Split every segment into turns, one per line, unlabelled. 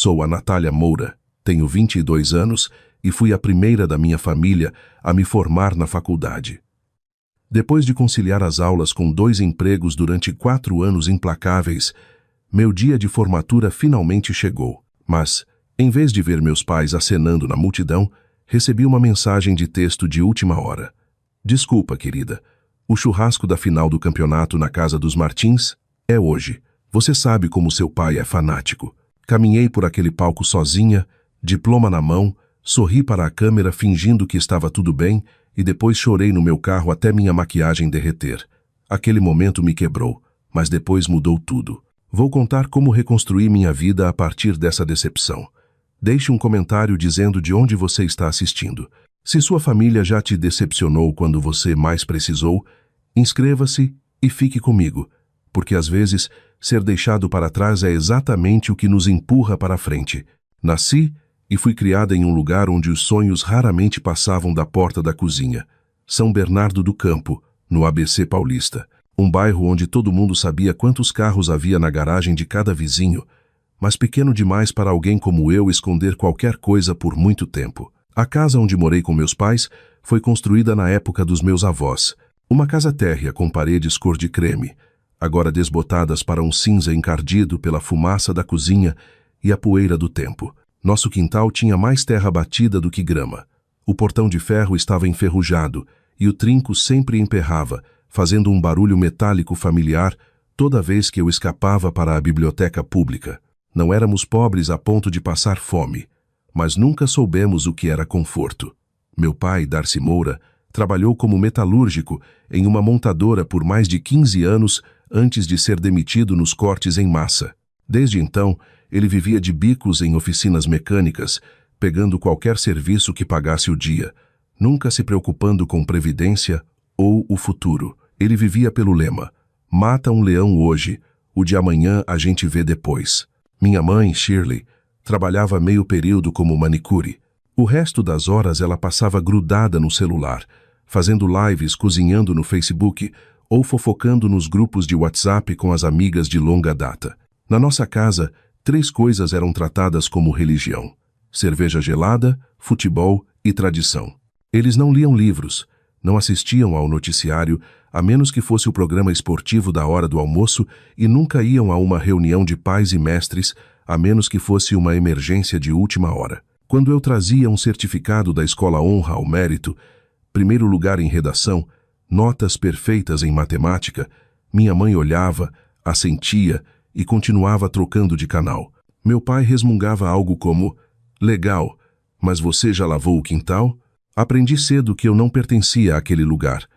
Sou a Natália Moura, tenho 22 anos e fui a primeira da minha família a me formar na faculdade. Depois de conciliar as aulas com 2 empregos durante 4 anos implacáveis, meu dia de formatura finalmente chegou. Mas, em vez de ver meus pais acenando na multidão, recebi uma mensagem de texto de última hora. Desculpa, querida. O churrasco da final do campeonato na casa dos Martins é hoje. Você sabe como seu pai é fanático. Caminhei por aquele palco sozinha, diploma na mão, sorri para a câmera fingindo que estava tudo bem e depois chorei no meu carro até minha maquiagem derreter. Aquele momento me quebrou, mas depois mudou tudo. Vou contar como reconstruir minha vida a partir dessa decepção. Deixe um comentário dizendo de onde você está assistindo. Se sua família já te decepcionou quando você mais precisou, inscreva-se e fique comigo, porque às vezes ser deixado para trás é exatamente o que nos empurra para a frente. Nasci e fui criada em um lugar onde os sonhos raramente passavam da porta da cozinha. São Bernardo do Campo, no ABC Paulista. Um bairro onde todo mundo sabia quantos carros havia na garagem de cada vizinho, mas pequeno demais para alguém como eu esconder qualquer coisa por muito tempo. A casa onde morei com meus pais foi construída na época dos meus avós. Uma casa térrea com paredes cor de creme, agora desbotadas para um cinza encardido pela fumaça da cozinha e a poeira do tempo. Nosso quintal tinha mais terra batida do que grama. O portão de ferro estava enferrujado e o trinco sempre emperrava, fazendo um barulho metálico familiar toda vez que eu escapava para a biblioteca pública. Não éramos pobres a ponto de passar fome, mas nunca soubemos o que era conforto. Meu pai, Darcy Moura, trabalhou como metalúrgico em uma montadora por mais de 15 anos antes de ser demitido nos cortes em massa. Desde então, ele vivia de bicos em oficinas mecânicas, pegando qualquer serviço que pagasse o dia, nunca se preocupando com previdência ou o futuro. Ele vivia pelo lema: mata um leão hoje, o de amanhã a gente vê depois. Minha mãe, Shirley, trabalhava meio período como manicure. O resto das horas ela passava grudada no celular, fazendo lives, cozinhando no Facebook ou fofocando nos grupos de WhatsApp com as amigas de longa data. Na nossa casa, 3 coisas eram tratadas como religião: cerveja gelada, futebol e tradição. Eles não liam livros, não assistiam ao noticiário, a menos que fosse o programa esportivo da hora do almoço, e nunca iam a uma reunião de pais e mestres, a menos que fosse uma emergência de última hora. Quando eu trazia um certificado da Escola Honra ao Mérito, primeiro lugar em redação, notas perfeitas em matemática, minha mãe olhava, assentia e continuava trocando de canal. Meu pai resmungava algo como: legal, mas você já lavou o quintal? Aprendi cedo que eu não pertencia àquele lugar.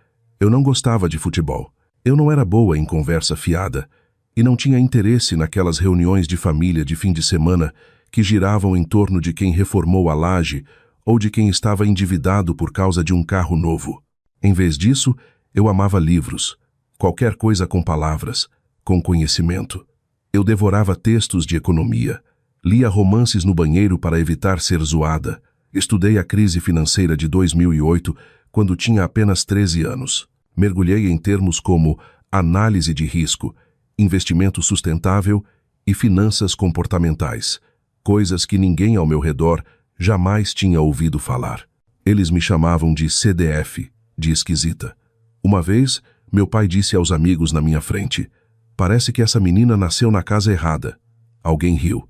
Eu não gostava de futebol. Eu não era boa em conversa fiada e não tinha interesse naquelas reuniões de família de fim de semana que giravam em torno de quem reformou a laje ou de quem estava endividado por causa de um carro novo. Em vez disso, eu amava livros, qualquer coisa com palavras, com conhecimento. Eu devorava textos de economia, lia romances no banheiro para evitar ser zoada. Estudei a crise financeira de 2008, quando tinha apenas 13 anos. Mergulhei em termos como análise de risco, investimento sustentável e finanças comportamentais, coisas que ninguém ao meu redor jamais tinha ouvido falar. Eles me chamavam de CDF, de esquisita. Uma vez, meu pai disse aos amigos na minha frente: parece que essa menina nasceu na casa errada. Alguém riu.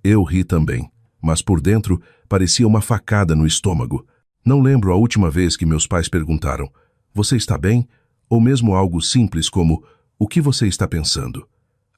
Eu ri também, mas por dentro parecia uma facada no estômago. Não lembro a última vez que meus pais perguntaram: você está bem? Ou mesmo algo simples como: o que você está pensando?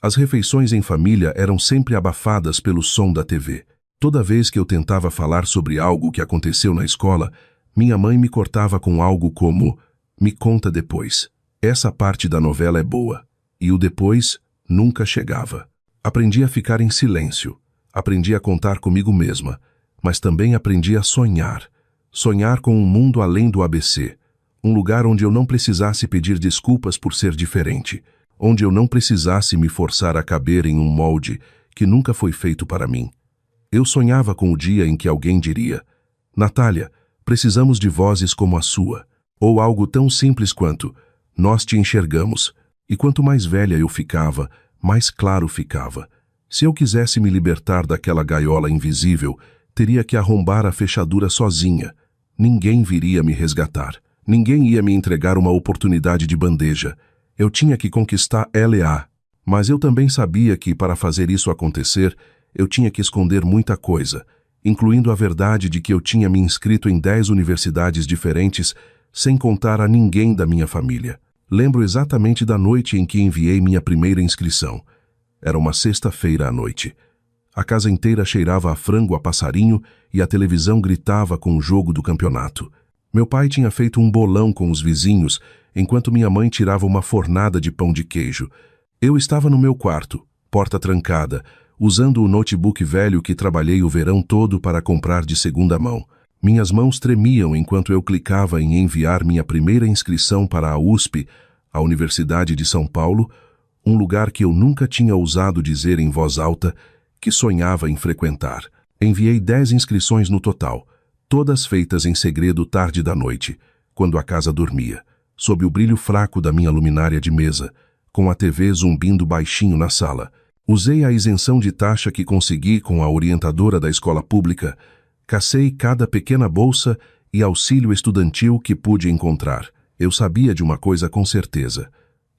As refeições em família eram sempre abafadas pelo som da TV. Toda vez que eu tentava falar sobre algo que aconteceu na escola, minha mãe me cortava com algo como: me conta depois. Essa parte da novela é boa. E o depois nunca chegava. Aprendi a ficar em silêncio. Aprendi a contar comigo mesma. Mas também aprendi a sonhar. Sonhar com um mundo além do ABC. Um lugar onde eu não precisasse pedir desculpas por ser diferente. Onde eu não precisasse me forçar a caber em um molde que nunca foi feito para mim. Eu sonhava com o dia em que alguém diria: Natália, precisamos de vozes como a sua. Ou algo tão simples quanto: nós te enxergamos. E quanto mais velha eu ficava, mais claro ficava. Se eu quisesse me libertar daquela gaiola invisível, teria que arrombar a fechadura sozinha. Ninguém viria me resgatar. Ninguém ia me entregar uma oportunidade de bandeja. Eu tinha que conquistar LA. Mas eu também sabia que, para fazer isso acontecer, eu tinha que esconder muita coisa, incluindo a verdade de que eu tinha me inscrito em 10 universidades diferentes, sem contar a ninguém da minha família. Lembro exatamente da noite em que enviei minha primeira inscrição. Era uma sexta-feira à noite. A casa inteira cheirava a frango a passarinho e a televisão gritava com o jogo do campeonato. Meu pai tinha feito um bolão com os vizinhos, enquanto minha mãe tirava uma fornada de pão de queijo. Eu estava no meu quarto, porta trancada, usando o notebook velho que trabalhei o verão todo para comprar de segunda mão. Minhas mãos tremiam enquanto eu clicava em enviar minha primeira inscrição para a USP, a Universidade de São Paulo, um lugar que eu nunca tinha ousado dizer em voz alta que sonhava em frequentar. Enviei 10 inscrições no total, todas feitas em segredo tarde da noite, quando a casa dormia, sob o brilho fraco da minha luminária de mesa, com a TV zumbindo baixinho na sala. Usei a isenção de taxa que consegui com a orientadora da escola pública, cacei cada pequena bolsa e auxílio estudantil que pude encontrar. Eu sabia de uma coisa com certeza.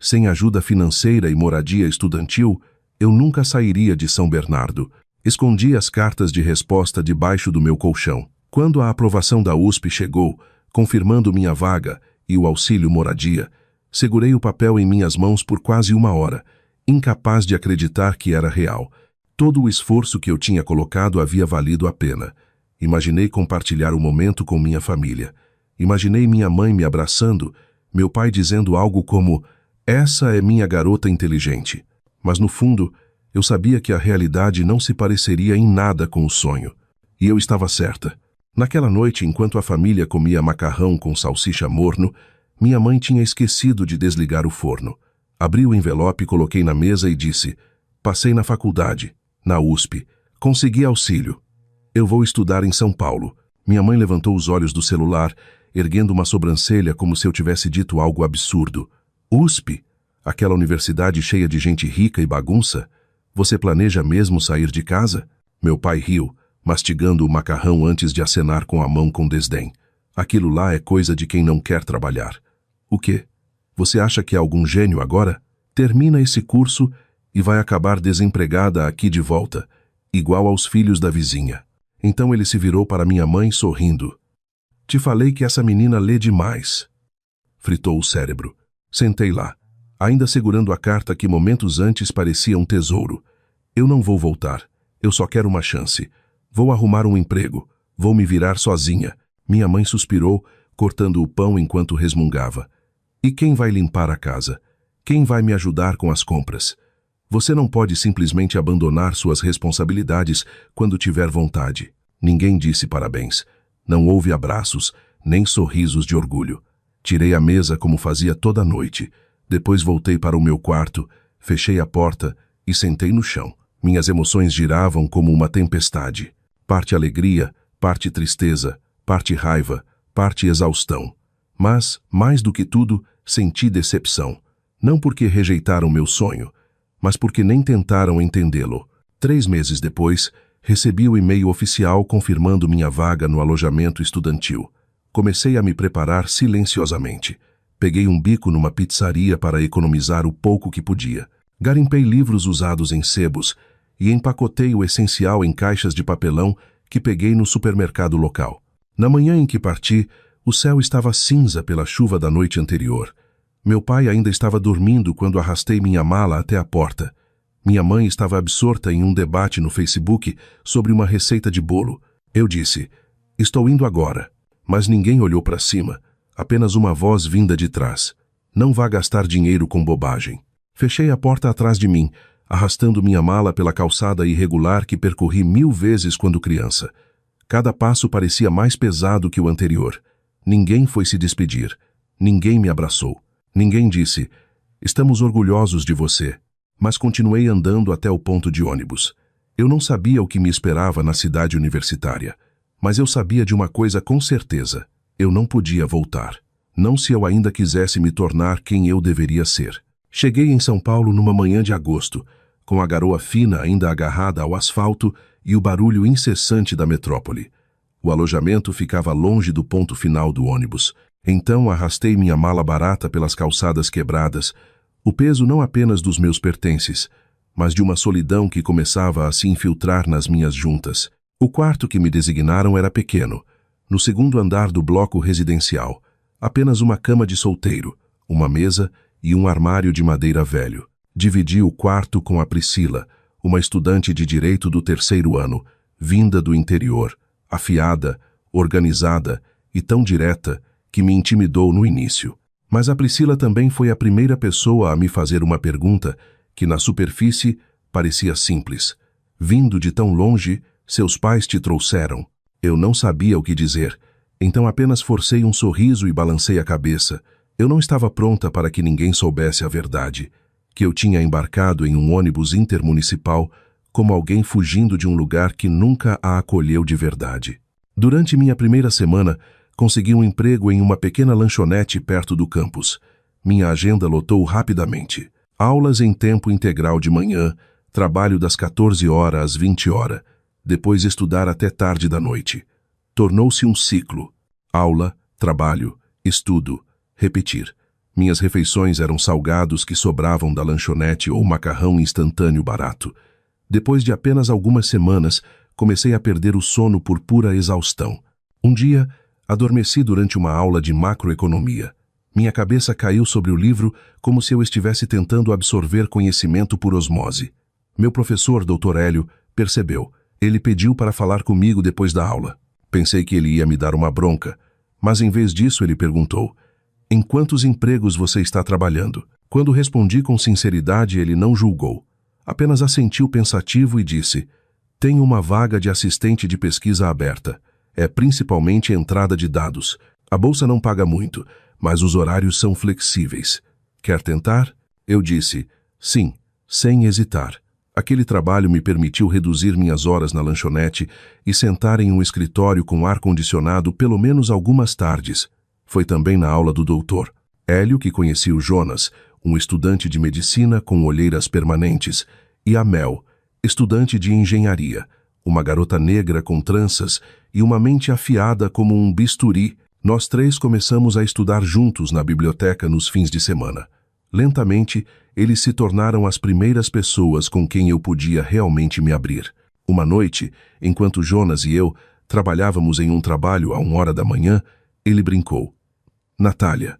Sem ajuda financeira e moradia estudantil, eu nunca sairia de São Bernardo. Escondi as cartas de resposta debaixo do meu colchão. Quando a aprovação da USP chegou, confirmando minha vaga e o auxílio moradia, segurei o papel em minhas mãos por quase uma hora, incapaz de acreditar que era real. Todo o esforço que eu tinha colocado havia valido a pena. Imaginei compartilhar o momento com minha família. Imaginei minha mãe me abraçando, meu pai dizendo algo como: "Essa é minha garota inteligente." Mas no fundo, eu sabia que a realidade não se pareceria em nada com o sonho. E eu estava certa. Naquela noite, enquanto a família comia macarrão com salsicha morno, minha mãe tinha esquecido de desligar o forno. Abri o envelope, coloquei na mesa e disse: "Passei na faculdade, na USP. Consegui auxílio. Eu vou estudar em São Paulo." Minha mãe levantou os olhos do celular, erguendo uma sobrancelha como se eu tivesse dito algo absurdo. "USP? Aquela universidade cheia de gente rica e bagunça? Você planeja mesmo sair de casa?" Meu pai riu, mastigando o macarrão antes de acenar com a mão com desdém. "Aquilo lá é coisa de quem não quer trabalhar." "O quê? Você acha que é algum gênio agora? Termina esse curso e vai acabar desempregada aqui de volta, igual aos filhos da vizinha." Então ele se virou para minha mãe sorrindo. "Te falei que essa menina lê demais." Fritou o cérebro. Sentei lá, ainda segurando a carta que momentos antes parecia um tesouro. "Eu não vou voltar. Eu só quero uma chance. Vou arrumar um emprego. Vou me virar sozinha." Minha mãe suspirou, cortando o pão enquanto resmungava. "E quem vai limpar a casa? Quem vai me ajudar com as compras? Você não pode simplesmente abandonar suas responsabilidades quando tiver vontade." Ninguém disse parabéns. Não houve abraços, nem sorrisos de orgulho. Tirei a mesa como fazia toda noite. Depois voltei para o meu quarto, fechei a porta e sentei no chão. Minhas emoções giravam como uma tempestade. Parte alegria, parte tristeza, parte raiva, parte exaustão. Mas, mais do que tudo, senti decepção. Não porque rejeitaram meu sonho, mas porque nem tentaram entendê-lo. 3 meses depois, recebi o e-mail oficial confirmando minha vaga no alojamento estudantil. Comecei a me preparar silenciosamente. Peguei um bico numa pizzaria para economizar o pouco que podia. Garimpei livros usados em sebos e empacotei o essencial em caixas de papelão que peguei no supermercado local. Na manhã em que parti, o céu estava cinza pela chuva da noite anterior. Meu pai ainda estava dormindo quando arrastei minha mala até a porta. Minha mãe estava absorta em um debate no Facebook sobre uma receita de bolo. Eu disse: "Estou indo agora." Mas ninguém olhou para cima, apenas uma voz vinda de trás: "Não vá gastar dinheiro com bobagem." Fechei a porta atrás de mim, arrastando minha mala pela calçada irregular que percorri 1000 vezes quando criança. Cada passo parecia mais pesado que o anterior. Ninguém foi se despedir. Ninguém me abraçou. Ninguém disse: "Estamos orgulhosos de você." Mas continuei andando até o ponto de ônibus. Eu não sabia o que me esperava na cidade universitária. Mas eu sabia de uma coisa com certeza: eu não podia voltar. Não se eu ainda quisesse me tornar quem eu deveria ser. Cheguei em São Paulo numa manhã de agosto, com a garoa fina ainda agarrada ao asfalto e o barulho incessante da metrópole. O alojamento ficava longe do ponto final do ônibus. Então arrastei minha mala barata pelas calçadas quebradas, o peso não apenas dos meus pertences, mas de uma solidão que começava a se infiltrar nas minhas juntas. O quarto que me designaram era pequeno, no segundo andar do bloco residencial, apenas uma cama de solteiro, uma mesa e um armário de madeira velho. Dividi o quarto com a Priscila, uma estudante de direito do 3º ano, vinda do interior, afiada, organizada e tão direta que me intimidou no início. Mas a Priscila também foi a primeira pessoa a me fazer uma pergunta que, na superfície, parecia simples. Vindo de tão longe, seus pais te trouxeram. Eu não sabia o que dizer, então apenas forcei um sorriso e balancei a cabeça. Eu não estava pronta para que ninguém soubesse a verdade, que eu tinha embarcado em um ônibus intermunicipal como alguém fugindo de um lugar que nunca a acolheu de verdade. Durante minha primeira semana, consegui um emprego em uma pequena lanchonete perto do campus. Minha agenda lotou rapidamente. Aulas em tempo integral de manhã, trabalho das 14 horas às 20 horas, depois estudar até tarde da noite. Tornou-se um ciclo. Aula, trabalho, estudo, repetir. Minhas refeições eram salgados que sobravam da lanchonete ou macarrão instantâneo barato. Depois de apenas algumas semanas, comecei a perder o sono por pura exaustão. Um dia, adormeci durante uma aula de macroeconomia. Minha cabeça caiu sobre o livro como se eu estivesse tentando absorver conhecimento por osmose. Meu professor, Dr. Hélio, percebeu. Ele pediu para falar comigo depois da aula. Pensei que ele ia me dar uma bronca, mas em vez disso ele perguntou: "Em quantos empregos você está trabalhando?" Quando respondi com sinceridade, ele não julgou. Apenas assentiu pensativo e disse: "Tenho uma vaga de assistente de pesquisa aberta. É principalmente entrada de dados. A bolsa não paga muito, mas os horários são flexíveis. Quer tentar?" Eu disse: "Sim", sem hesitar. Aquele trabalho me permitiu reduzir minhas horas na lanchonete e sentar em um escritório com ar-condicionado pelo menos algumas tardes. Foi também na aula do Dr. Hélio que conheci o Jonas, um estudante de medicina com olheiras permanentes, e a Mel, estudante de engenharia, uma garota negra com tranças e uma mente afiada como um bisturi. Nós três começamos a estudar juntos na biblioteca nos fins de semana. Lentamente, eles se tornaram as primeiras pessoas com quem eu podia realmente me abrir. Uma noite, enquanto Jonas e eu trabalhávamos em um trabalho à 1h da manhã, ele brincou: "Natália,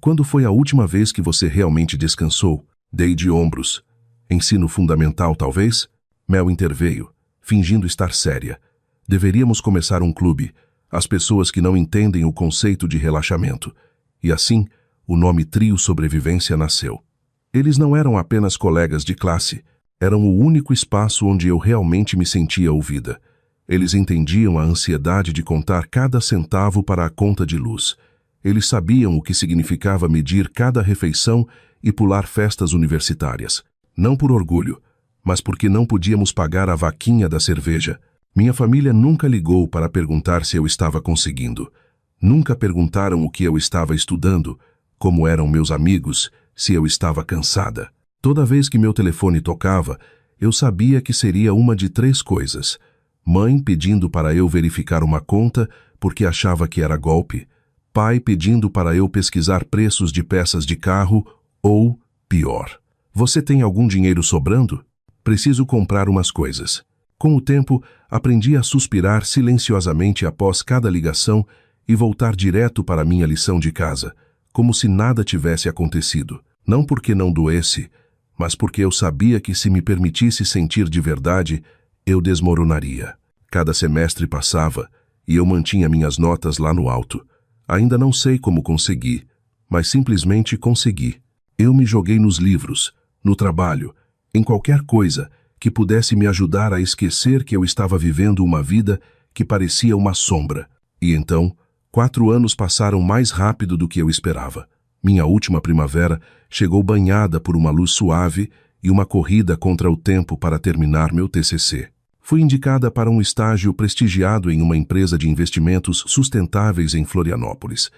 quando foi a última vez que você realmente descansou?" Dei de ombros. "Ensino fundamental, talvez?" Mel interveio, fingindo estar séria. "Deveríamos começar um clube. As pessoas que não entendem o conceito de relaxamento." E assim, o nome Trio Sobrevivência nasceu. Eles não eram apenas colegas de classe, eram o único espaço onde eu realmente me sentia ouvida. Eles entendiam a ansiedade de contar cada centavo para a conta de luz. Eles sabiam o que significava medir cada refeição e pular festas universitárias. Não por orgulho, mas porque não podíamos pagar a vaquinha da cerveja. Minha família nunca ligou para perguntar se eu estava conseguindo. Nunca perguntaram o que eu estava estudando, como eram meus amigos, se eu estava cansada. Toda vez que meu telefone tocava, eu sabia que seria uma de 3 coisas: mãe pedindo para eu verificar uma conta porque achava que era golpe, pai pedindo para eu pesquisar preços de peças de carro ou, pior: "Você tem algum dinheiro sobrando? Preciso comprar umas coisas." Com o tempo, aprendi a suspirar silenciosamente após cada ligação e voltar direto para minha lição de casa, como se nada tivesse acontecido. Não porque não doesse, mas porque eu sabia que se me permitisse sentir de verdade, eu desmoronaria. Cada semestre passava e eu mantinha minhas notas lá no alto. Ainda não sei como consegui, mas simplesmente consegui. Eu me joguei nos livros, no trabalho, em qualquer coisa que pudesse me ajudar a esquecer que eu estava vivendo uma vida que parecia uma sombra. E então, 4 anos passaram mais rápido do que eu esperava. Minha última primavera chegou banhada por uma luz suave e uma corrida contra o tempo para terminar meu TCC. Fui indicada para um estágio prestigiado em uma empresa de investimentos sustentáveis em Florianópolis.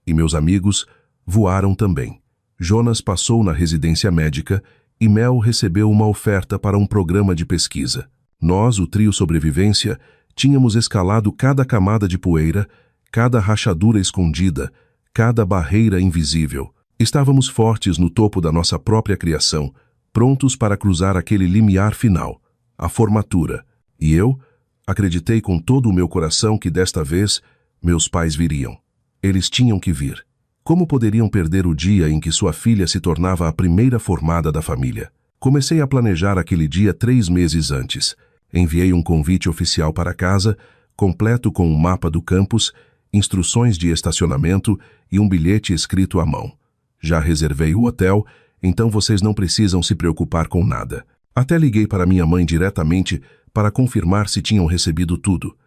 E meus amigos voaram também. Jonas passou na residência médica e Mel recebeu uma oferta para um programa de pesquisa. Nós, o trio sobrevivência, tínhamos escalado cada camada de poeira, cada rachadura escondida, cada barreira invisível. Estávamos fortes no topo da nossa própria criação, prontos para cruzar aquele limiar final, a formatura. E eu acreditei com todo o meu coração que desta vez meus pais viriam. Eles tinham que vir. Como poderiam perder o dia em que sua filha se tornava a primeira formada da família? Comecei a planejar aquele dia 3 meses antes. Enviei um convite oficial para casa, completo com um mapa do campus, instruções de estacionamento e um bilhete escrito à mão. Já reservei o hotel, então vocês não precisam se preocupar com nada. Até liguei para minha mãe diretamente para confirmar se tinham recebido tudo.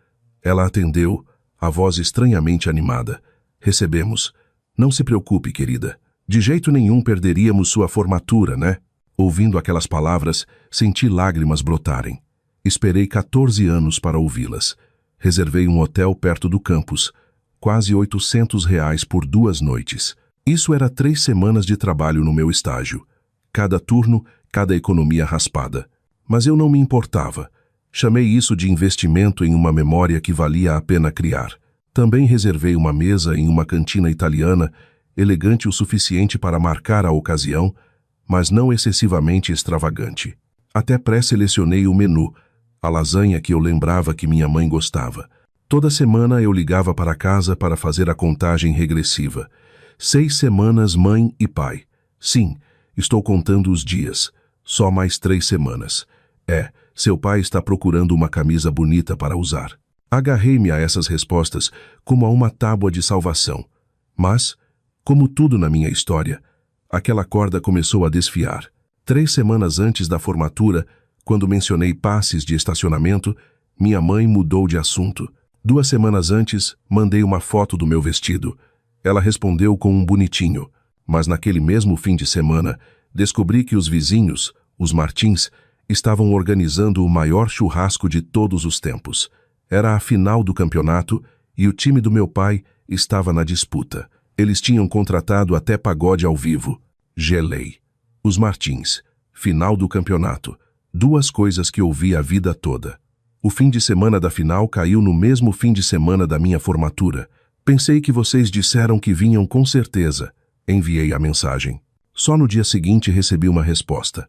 Ela atendeu, a voz estranhamente animada. Recebemos. Não se preocupe, querida. De jeito nenhum perderíamos sua formatura, né? Ouvindo aquelas palavras, senti lágrimas brotarem. Esperei 14 anos para ouvi-las. Reservei um hotel perto do campus. Quase R$ 800 por 2 noites. Isso era 3 semanas de trabalho no meu estágio. Cada turno, cada economia raspada. Mas eu não me importava. Chamei isso de investimento em uma memória que valia a pena criar. Também reservei uma mesa em uma cantina italiana, elegante o suficiente para marcar a ocasião, mas não excessivamente extravagante. Até pré-selecionei o menu, a lasanha que eu lembrava que minha mãe gostava. Toda semana eu ligava para casa para fazer a contagem regressiva. 6 semanas, mãe e pai. Sim, estou contando os dias. Só mais 3 semanas. Seu pai está procurando uma camisa bonita para usar. Agarrei-me a essas respostas como a uma tábua de salvação. Mas, como tudo na minha história, aquela corda começou a desfiar. 3 semanas antes da formatura, quando mencionei passes de estacionamento, minha mãe mudou de assunto. 2 semanas antes, mandei uma foto do meu vestido. Ela respondeu com um bonitinho. Mas naquele mesmo fim de semana, descobri que os vizinhos, os Martins, estavam organizando o maior churrasco de todos os tempos. Era a final do campeonato e o time do meu pai estava na disputa. Eles tinham contratado até pagode ao vivo. Gelei. Os Martins. Final do campeonato. 2 coisas que ouvi a vida toda. O fim de semana da final caiu no mesmo fim de semana da minha formatura. Pensei que vocês disseram que vinham com certeza. Enviei a mensagem. Só no dia seguinte recebi uma resposta.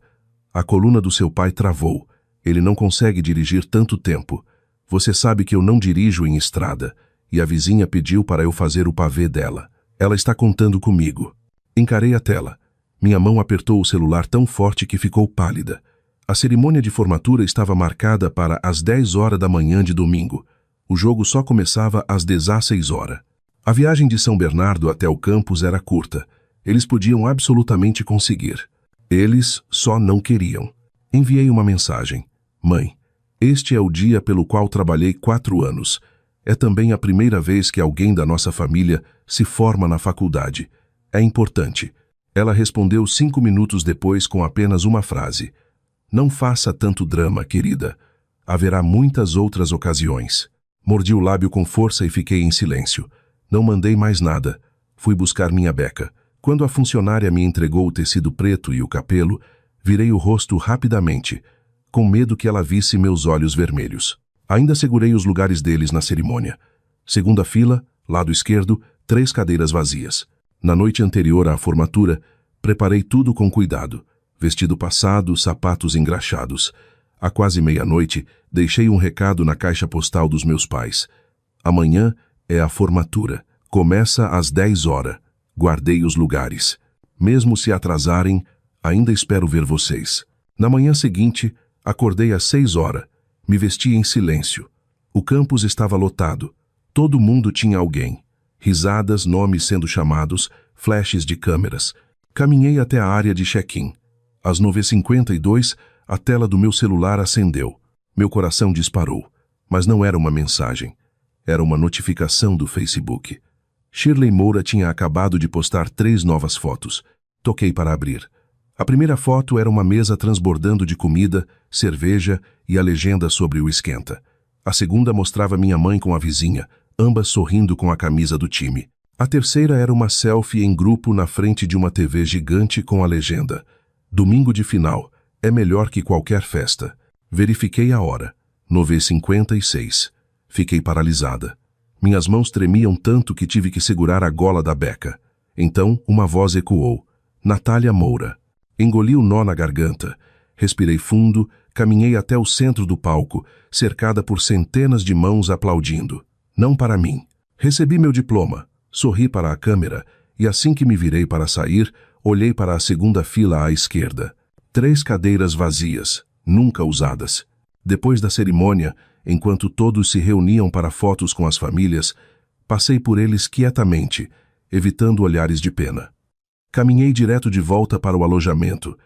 A coluna do seu pai travou. Ele não consegue dirigir tanto tempo. Você sabe que eu não dirijo em estrada, e a vizinha pediu para eu fazer o pavê dela. Ela está contando comigo. Encarei a tela. Minha mão apertou o celular tão forte que ficou pálida. A cerimônia de formatura estava marcada para as 10 horas da manhã de domingo. O jogo só começava às 16 horas. A viagem de São Bernardo até o campus era curta. Eles podiam absolutamente conseguir. Eles só não queriam. Enviei uma mensagem. Mãe, este é o dia pelo qual trabalhei 4 anos. É também a primeira vez que alguém da nossa família se forma na faculdade. É importante. Ela respondeu 5 minutos depois com apenas uma frase. Não faça tanto drama, querida. Haverá muitas outras ocasiões. Mordi o lábio com força e fiquei em silêncio. Não mandei mais nada. Fui buscar minha beca. Quando a funcionária me entregou o tecido preto e o capelo, virei o rosto rapidamente, com medo que ela visse meus olhos vermelhos. Ainda segurei os lugares deles na cerimônia. Segunda fila, lado esquerdo, 3 cadeiras vazias. Na noite anterior à formatura, preparei tudo com cuidado. Vestido passado, sapatos engraxados. À quase meia-noite, deixei um recado na caixa postal dos meus pais. Amanhã é a formatura. Começa às 10 horas. Guardei os lugares. Mesmo se atrasarem, ainda espero ver vocês. Na manhã seguinte, acordei às 6 horas. Me vesti em silêncio. O campus estava lotado. Todo mundo tinha alguém. Risadas, nomes sendo chamados, flashes de câmeras. Caminhei até a área de check-in. Às 9h52, a tela do meu celular acendeu. Meu coração disparou. Mas não era uma mensagem. Era uma notificação do Facebook. Shirley Moura tinha acabado de postar 3 novas fotos. Toquei para abrir. A primeira foto era uma mesa transbordando de comida, cerveja e a legenda sobre o esquenta. A segunda mostrava minha mãe com a vizinha, ambas sorrindo com a camisa do time. A terceira era uma selfie em grupo na frente de uma TV gigante com a legenda: Domingo de final. É melhor que qualquer festa. Verifiquei a hora. 9h56. Fiquei paralisada. Minhas mãos tremiam tanto que tive que segurar a gola da beca. Então, uma voz ecoou. Natália Moura. Engoli o nó na garganta. Respirei fundo, caminhei até o centro do palco, cercada por centenas de mãos aplaudindo. Não para mim. Recebi meu diploma. Sorri para a câmera e assim que me virei para sair, olhei para a segunda fila à esquerda. 3 cadeiras vazias, nunca usadas. Depois da cerimônia, enquanto todos se reuniam para fotos com as famílias, passei por eles quietamente, evitando olhares de pena. Caminhei direto de volta para o alojamento,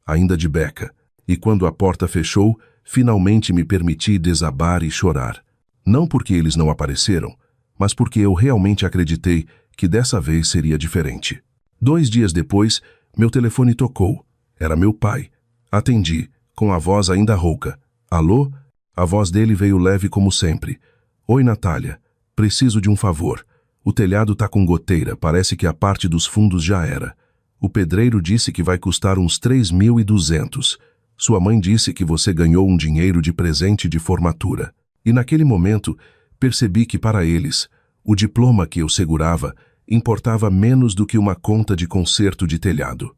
ainda de beca, e quando a porta fechou, finalmente me permiti desabar e chorar. Não porque eles não apareceram, mas porque eu realmente acreditei que dessa vez seria diferente. 2 dias depois, meu telefone tocou. Era meu pai. Atendi, com a voz ainda rouca. Alô? A voz dele veio leve como sempre. Oi, Natália. Preciso de um favor. O telhado tá com goteira, parece que a parte dos fundos já era. O pedreiro disse que vai custar uns 3.200. Sua mãe disse que você ganhou um dinheiro de presente de formatura. E naquele momento, percebi que para eles, o diploma que eu segurava importava menos do que uma conta de conserto de telhado.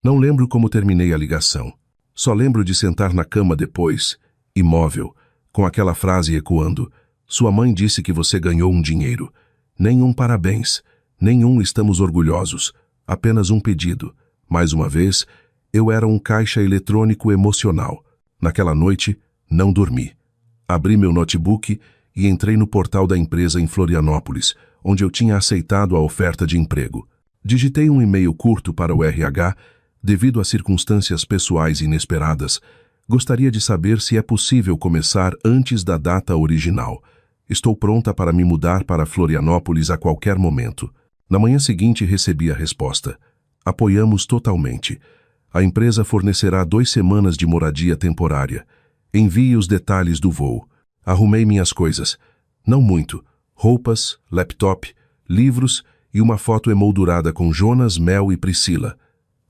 Não lembro como terminei a ligação. Só lembro de sentar na cama depois, imóvel, com aquela frase ecoando. Sua mãe disse que você ganhou um dinheiro. Nenhum parabéns, nenhum estamos orgulhosos, apenas um pedido. Mais uma vez, eu era um caixa eletrônico emocional. Naquela noite, não dormi. Abri meu notebook e entrei no portal da empresa em Florianópolis, onde eu tinha aceitado a oferta de emprego. Digitei um e-mail curto para o RH. Devido a circunstâncias pessoais inesperadas, gostaria de saber se é possível começar antes da data original. Estou pronta para me mudar para Florianópolis a qualquer momento. Na manhã seguinte recebi a resposta. Apoiamos totalmente. A empresa fornecerá 2 semanas de moradia temporária. Envie os detalhes do voo. Arrumei minhas coisas. Não muito. Roupas, laptop, livros e uma foto emoldurada com Jonas, Mel e Priscila.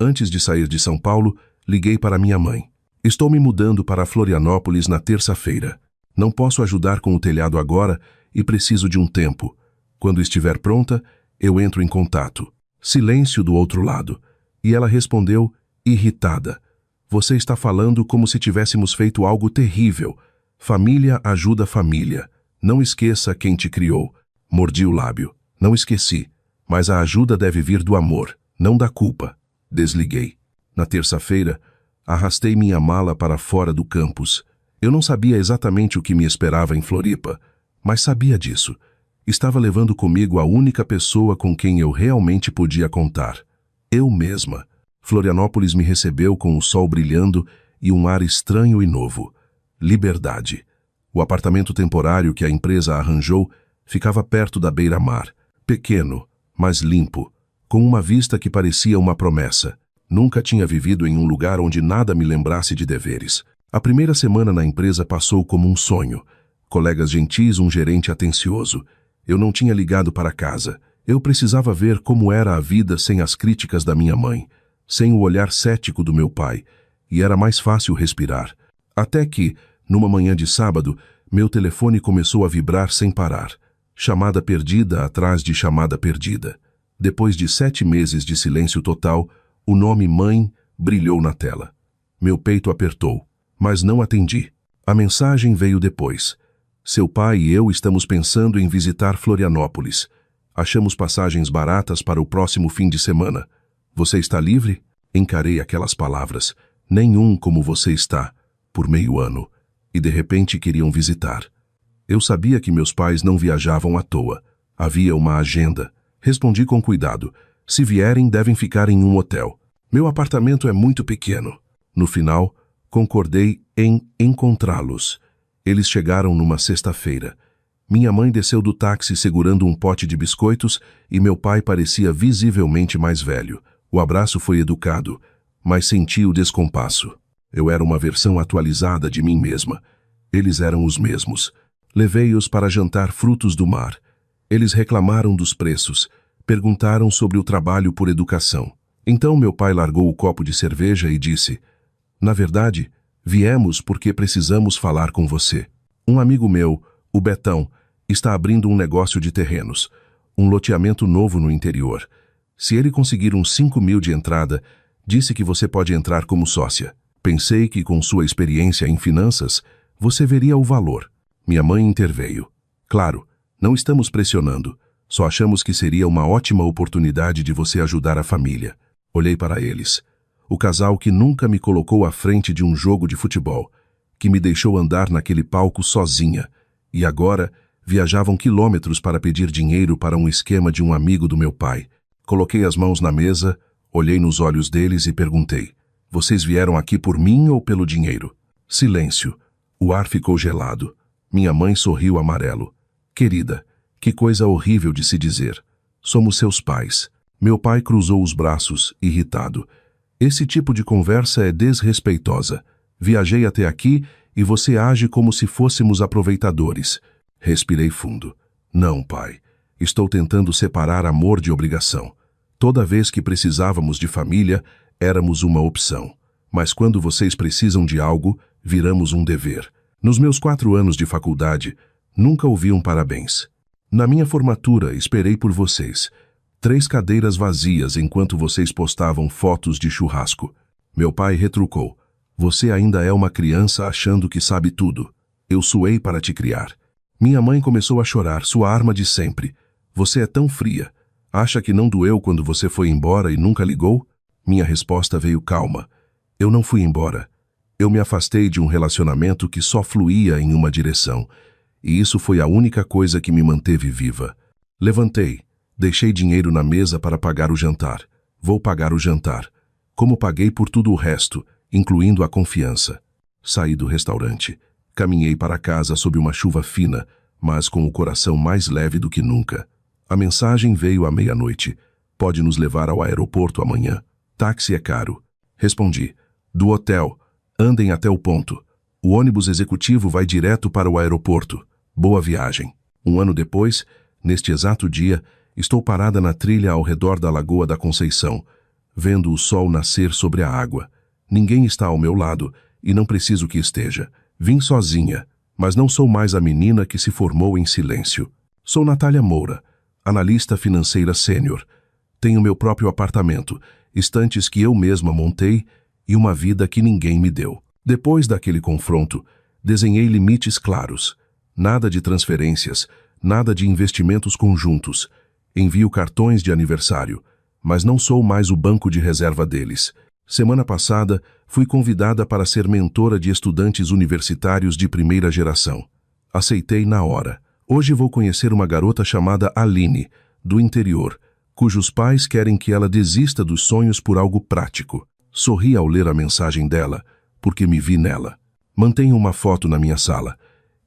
Antes de sair de São Paulo, liguei para minha mãe. Estou me mudando para Florianópolis na terça-feira. Não posso ajudar com o telhado agora e preciso de um tempo. Quando estiver pronta, eu entro em contato. Silêncio do outro lado. E ela respondeu, irritada. Você está falando como se tivéssemos feito algo terrível. Família ajuda família. Não esqueça quem te criou. Mordi o lábio. Não esqueci. Mas a ajuda deve vir do amor, não da culpa. Desliguei. Na terça-feira, arrastei minha mala para fora do campus. Eu não sabia exatamente o que me esperava em Floripa, mas sabia disso. Estava levando comigo a única pessoa com quem eu realmente podia contar. Eu mesma. Florianópolis me recebeu com o sol brilhando e um ar estranho e novo. Liberdade. O apartamento temporário que a empresa arranjou ficava perto da beira-mar. Pequeno, mas limpo, com uma vista que parecia uma promessa. Nunca tinha vivido em um lugar onde nada me lembrasse de deveres. A primeira semana na empresa passou como um sonho. Colegas gentis, um gerente atencioso. Eu não tinha ligado para casa. Eu precisava ver como era a vida sem as críticas da minha mãe, sem o olhar cético do meu pai, e era mais fácil respirar. Até que, numa manhã de sábado, meu telefone começou a vibrar sem parar. Chamada perdida atrás de chamada perdida. Depois de 7 meses de silêncio total, o nome mãe brilhou na tela. Meu peito apertou, mas não atendi. A mensagem veio depois. Seu pai e eu estamos pensando em visitar Florianópolis. Achamos passagens baratas para o próximo fim de semana. Você está livre? Encarei aquelas palavras. Nenhum como você está, por meio ano. E de repente queriam visitar. Eu sabia que meus pais não viajavam à toa. Havia uma agenda. Respondi com cuidado. Se vierem, devem ficar em um hotel. Meu apartamento é muito pequeno. No final, concordei em encontrá-los. Eles chegaram numa sexta-feira. Minha mãe desceu do táxi segurando um pote de biscoitos e meu pai parecia visivelmente mais velho. O abraço foi educado, mas senti o descompasso. Eu era uma versão atualizada de mim mesma. Eles eram os mesmos. Levei-os para jantar frutos do mar. Eles reclamaram dos preços, perguntaram sobre o trabalho por educação. Então meu pai largou o copo de cerveja e disse: "Na verdade, viemos porque precisamos falar com você. Um amigo meu, o Betão, está abrindo um negócio de terrenos, um loteamento novo no interior. Se ele conseguir uns 5.000 de entrada, disse que você pode entrar como sócia. Pensei que com sua experiência em finanças, você veria o valor." Minha mãe interveio: "Claro, não estamos pressionando. Só achamos que seria uma ótima oportunidade de você ajudar a família." Olhei para eles. O casal que nunca me colocou à frente de um jogo de futebol, que me deixou andar naquele palco sozinha, e agora viajavam quilômetros para pedir dinheiro para um esquema de um amigo do meu pai. Coloquei as mãos na mesa, olhei nos olhos deles e perguntei: "Vocês vieram aqui por mim ou pelo dinheiro?" Silêncio. O ar ficou gelado. Minha mãe sorriu amarelo. "Querida, que coisa horrível de se dizer. Somos seus pais." Meu pai cruzou os braços, irritado. "Esse tipo de conversa é desrespeitosa. Viajei até aqui e você age como se fôssemos aproveitadores." Respirei fundo. "Não, pai. Estou tentando separar amor de obrigação. Toda vez que precisávamos de família, éramos uma opção. Mas quando vocês precisam de algo, viramos um dever. Nos meus 4 anos de faculdade, nunca ouvi um parabéns. Na minha formatura, esperei por vocês. 3 cadeiras vazias enquanto vocês postavam fotos de churrasco." Meu pai retrucou: "Você ainda é uma criança achando que sabe tudo. Eu suei para te criar." Minha mãe começou a chorar, sua arma de sempre. "Você é tão fria. Acha que não doeu quando você foi embora e nunca ligou?" Minha resposta veio calma: "Eu não fui embora. Eu me afastei de um relacionamento que só fluía em uma direção, e isso foi a única coisa que me manteve viva." Levantei. Deixei dinheiro na mesa para pagar o jantar. Vou pagar o jantar, como paguei por tudo o resto, incluindo a confiança. Saí do restaurante. Caminhei para casa sob uma chuva fina, mas com o coração mais leve do que nunca. A mensagem veio à meia-noite: "Pode nos levar ao aeroporto amanhã. Táxi é caro." Respondi: "Do hotel. Andem até o ponto. O ônibus executivo vai direto para o aeroporto. Boa viagem." 1 ano depois, neste exato dia, estou parada na trilha ao redor da Lagoa da Conceição, vendo o sol nascer sobre a água. Ninguém está ao meu lado e não preciso que esteja. Vim sozinha, mas não sou mais a menina que se formou em silêncio. Sou Natália Moura, analista financeira sênior. Tenho meu próprio apartamento, estantes que eu mesma montei e uma vida que ninguém me deu. Depois daquele confronto, desenhei limites claros. Nada de transferências, nada de investimentos conjuntos. Envio cartões de aniversário, mas não sou mais o banco de reserva deles. Semana passada, fui convidada para ser mentora de estudantes universitários de primeira geração. Aceitei na hora. Hoje vou conhecer uma garota chamada Aline, do interior, cujos pais querem que ela desista dos sonhos por algo prático. Sorri ao ler a mensagem dela, porque me vi nela. Mantenho uma foto na minha sala.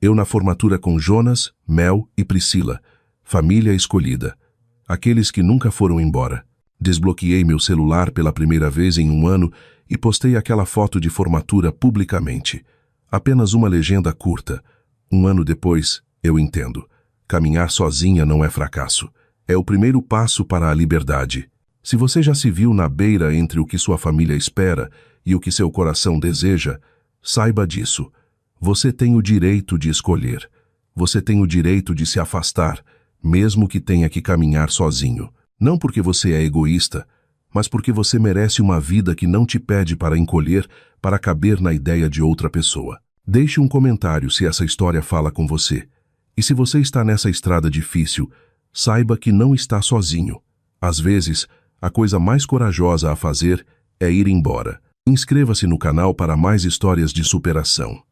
Eu na formatura com Jonas, Mel e Priscila. Família escolhida. Aqueles que nunca foram embora. Desbloqueei meu celular pela primeira vez em 1 ano e postei aquela foto de formatura publicamente. Apenas uma legenda curta. 1 ano depois, eu entendo. Caminhar sozinha não é fracasso. É o primeiro passo para a liberdade. Se você já se viu na beira entre o que sua família espera e o que seu coração deseja, saiba disso. Você tem o direito de escolher. Você tem o direito de se afastar, mesmo que tenha que caminhar sozinho. Não porque você é egoísta, mas porque você merece uma vida que não te pede para encolher, para caber na ideia de outra pessoa. Deixe um comentário se essa história fala com você. E se você está nessa estrada difícil, saiba que não está sozinho. Às vezes, a coisa mais corajosa a fazer é ir embora. Inscreva-se no canal para mais histórias de superação.